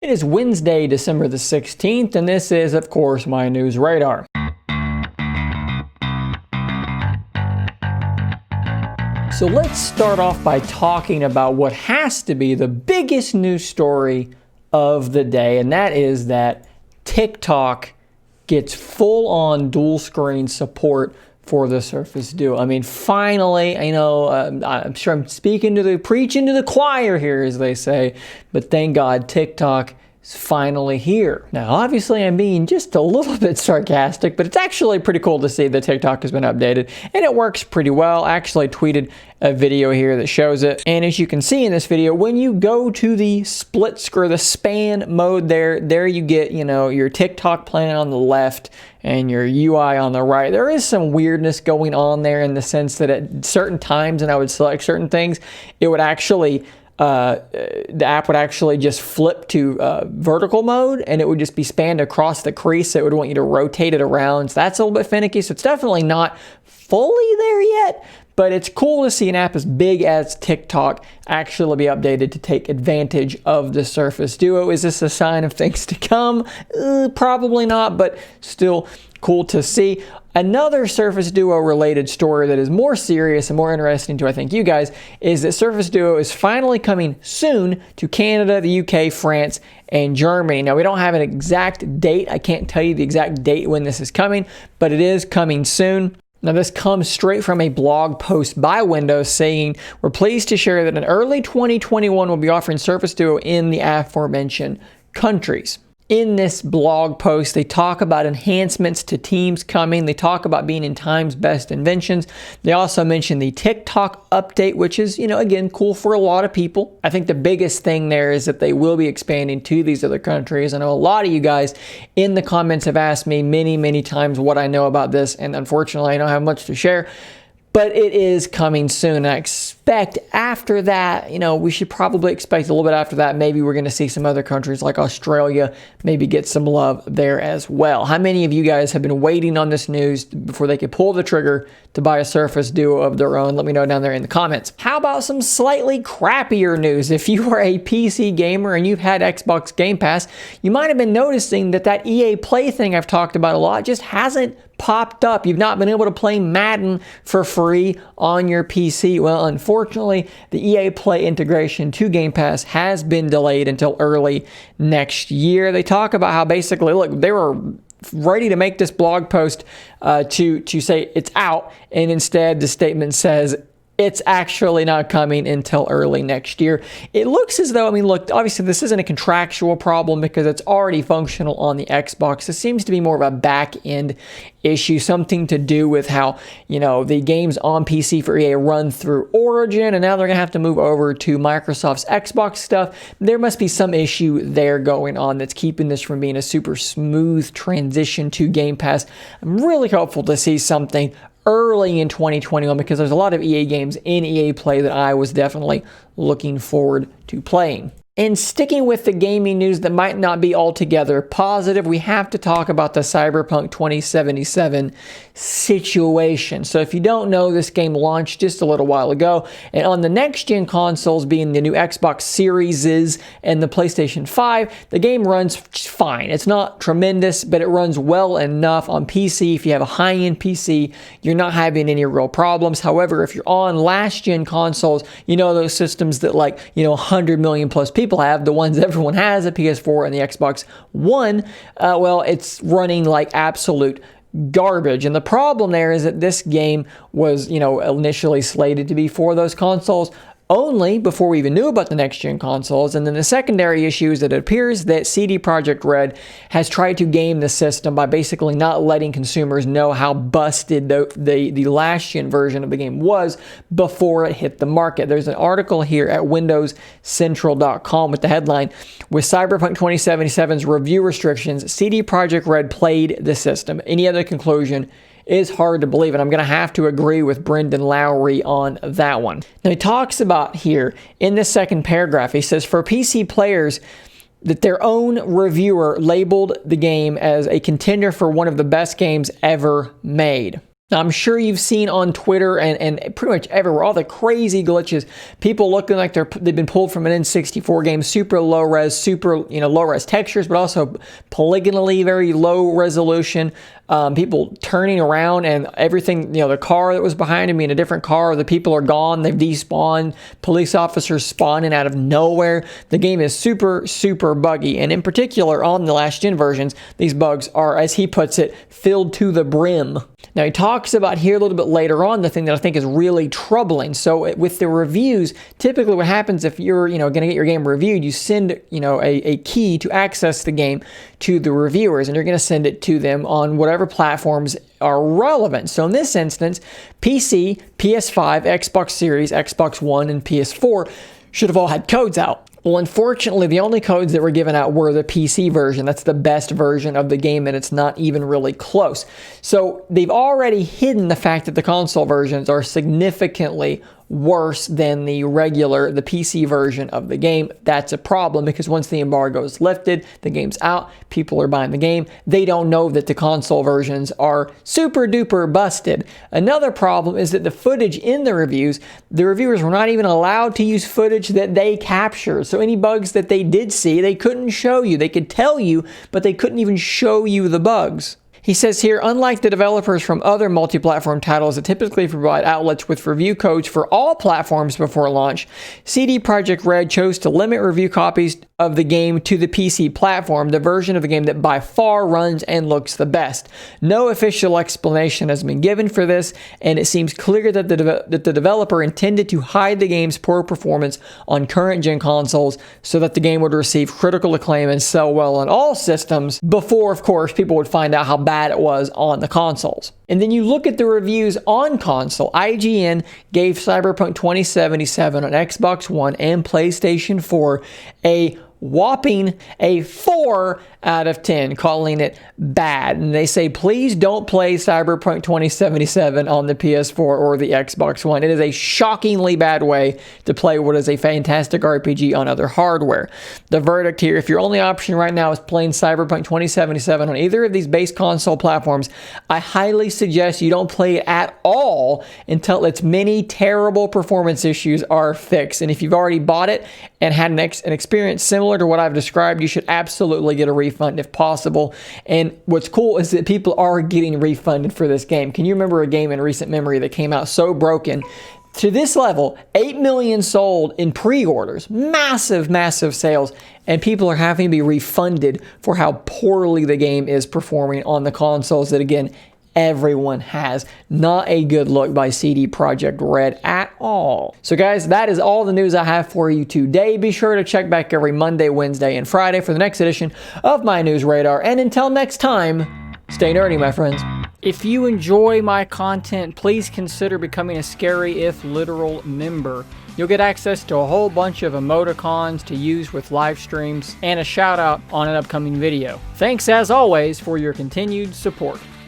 It is Wednesday, December the 16th, and this is, of course, my news radar. So let's start off by talking about what has to be the biggest news story of the day, and that is that TikTok gets full-on dual screen support for the Surface Duo. I mean, finally, I'm sure I'm preaching to the choir here, as they say, but thank God TikTok is finally here. Now, obviously, I'm being just a little bit sarcastic, but it's actually pretty cool to see that TikTok has been updated, and it works pretty well. I actually tweeted a video here that shows it, and as you can see in this video, when you go to the split screen, the span mode there you get, your TikTok plan on the left and your UI on the right. There is some weirdness going on there in the sense that at certain times, and I would select certain things, it would actually the app would actually just flip to vertical mode, and it would just be spanned across the crease. So it would want you to rotate it around. So that's a little bit finicky. So it's definitely not fully there yet, but it's cool to see an app as big as TikTok actually be updated to take advantage of the Surface Duo. Is this a sign of things to come? Probably not, but still cool to see. Another Surface Duo related story that is more serious and more interesting to, I think, you guys, is that Surface Duo is finally coming soon to Canada, the UK, France, and Germany. Now, we don't have an exact date. I can't tell you the exact date when this is coming, but it is coming soon. Now, this comes straight from a blog post by Windows saying, "We're pleased to share that in early 2021 we'll be offering Surface Duo in the aforementioned countries." In this blog post, they talk about enhancements to Teams coming. They talk about being in Time's best inventions. They also mention the TikTok update, which is, again, cool for a lot of people. I think the biggest thing there is that they will be expanding to these other countries. I know a lot of you guys in the comments have asked me many, many times what I know about this, and unfortunately, I don't have much to share. But it is coming soon. I expect after that, we should probably expect a little bit after that, maybe we're going to see some other countries like Australia maybe get some love there as well. How many of you guys have been waiting on this news before they could pull the trigger to buy a Surface Duo of their own? Let me know down there in the comments. How about some slightly crappier news? If you are a PC gamer and you've had Xbox Game Pass, you might have been noticing that EA Play thing I've talked about a lot just hasn't popped up. You've not been able to play Madden for free on your PC. Well, unfortunately, the EA Play integration to Game Pass has been delayed until early next year. They talk about how basically, look, they were ready to make this blog post to say it's out, and instead the statement says it's actually not coming until early next year. It looks as though, look, obviously this isn't a contractual problem because it's already functional on the Xbox. It seems to be more of a back-end issue, something to do with how, the games on PC for EA run through Origin, and now they're going to have to move over to Microsoft's Xbox stuff. There must be some issue there going on that's keeping this from being a super smooth transition to Game Pass. I'm really hopeful to see something early in 2021 because there's a lot of EA games in EA Play that I was definitely looking forward to playing. And sticking with the gaming news that might not be altogether positive, we have to talk about the Cyberpunk 2077 situation. So if you don't know, this game launched just a little while ago, and on the next-gen consoles, being the new Xbox Series and the PlayStation 5, the game runs fine. It's not tremendous, but it runs well enough on PC. If you have a high-end PC, you're not having any real problems. However, if you're on last-gen consoles, those systems that 100 million plus people have, the ones everyone has, a PS4 and the Xbox One, well, it's running like absolute garbage. And the problem there is that this game was, initially slated to be for those consoles only before we even knew about the next-gen consoles. And then the secondary issue is that it appears that CD Projekt Red has tried to game the system by basically not letting consumers know how busted the last-gen version of the game was before it hit the market. There's an article here at windowscentral.com with the headline, "With Cyberpunk 2077's review restrictions, CD Projekt Red played the system. Any other conclusion is hard to believe," and I'm going to have to agree with Brendan Lowry on that one. Now, he talks about here in this second paragraph, he says, for PC players, that their own reviewer labeled the game as a contender for one of the best games ever made. Now, I'm sure you've seen on Twitter and pretty much everywhere all the crazy glitches. People looking like they've been pulled from an N64 game, super low res, low res textures, but also polygonally very low resolution. People turning around and everything, the car that was behind me in a different car, the people are gone, they've despawned, police officers spawning out of nowhere. The game is super, super buggy. And in particular, on the last gen versions, these bugs are, as he puts it, filled to the brim. Now, he talks about here a little bit later on the thing that I think is really troubling. So with the reviews, typically what happens if you're, going to get your game reviewed, you send, a key to access the game to the reviewers, and you're going to send it to them on whatever platforms are relevant. So in this instance, PC, PS5, Xbox Series, Xbox One, and PS4 should have all had codes out. Well, unfortunately, the only codes that were given out were the PC version. That's the best version of the game, and it's not even really close. So they've already hidden the fact that the console versions are significantly worse than the PC version of the game. That's a problem because once the embargo is lifted, the game's out, people are buying the game. They don't know that the console versions are super duper busted. Another problem is that the footage in the reviewers were not even allowed to use footage that they captured. So any bugs that they did see, they couldn't show you. They could tell you, but they couldn't even show you the bugs. He says here, unlike the developers from other multi-platform titles that typically provide outlets with review codes for all platforms before launch, CD Projekt Red chose to limit review copies of the game to the PC platform, the version of the game that by far runs and looks the best. No official explanation has been given for this, and it seems clear that the developer intended to hide the game's poor performance on current-gen consoles so that the game would receive critical acclaim and sell well on all systems before, of course, people would find out how bad it was on the consoles. And then you look at the reviews on console. IGN gave Cyberpunk 2077 on Xbox One and PlayStation 4 a whopping 4 out of 10, calling it bad. And they say, please don't play Cyberpunk 2077 on the PS4 or the Xbox One. It is a shockingly bad way to play what is a fantastic RPG on other hardware. The verdict here, if your only option right now is playing Cyberpunk 2077 on either of these base console platforms, I highly suggest you don't play it at all until its many terrible performance issues are fixed. And if you've already bought it and had an experience similar to what I've described, you should absolutely get a refund if possible. And what's cool is that people are getting refunded for this game. Can you remember a game in recent memory that came out so broken? To this level, 8 million sold in pre-orders, massive, massive sales, and people are having to be refunded for how poorly the game is performing on the consoles that, again, everyone has. Not a good look by CD Projekt Red at all. So guys, that is all the news I have for you today. Be sure to check back every Monday, Wednesday, and Friday for the next edition of My News Radar. And until next time, stay nerdy, my friends. If you enjoy my content, please consider becoming a Scary If Literal member. You'll get access to a whole bunch of emoticons to use with live streams and a shout out on an upcoming video. Thanks as always for your continued support.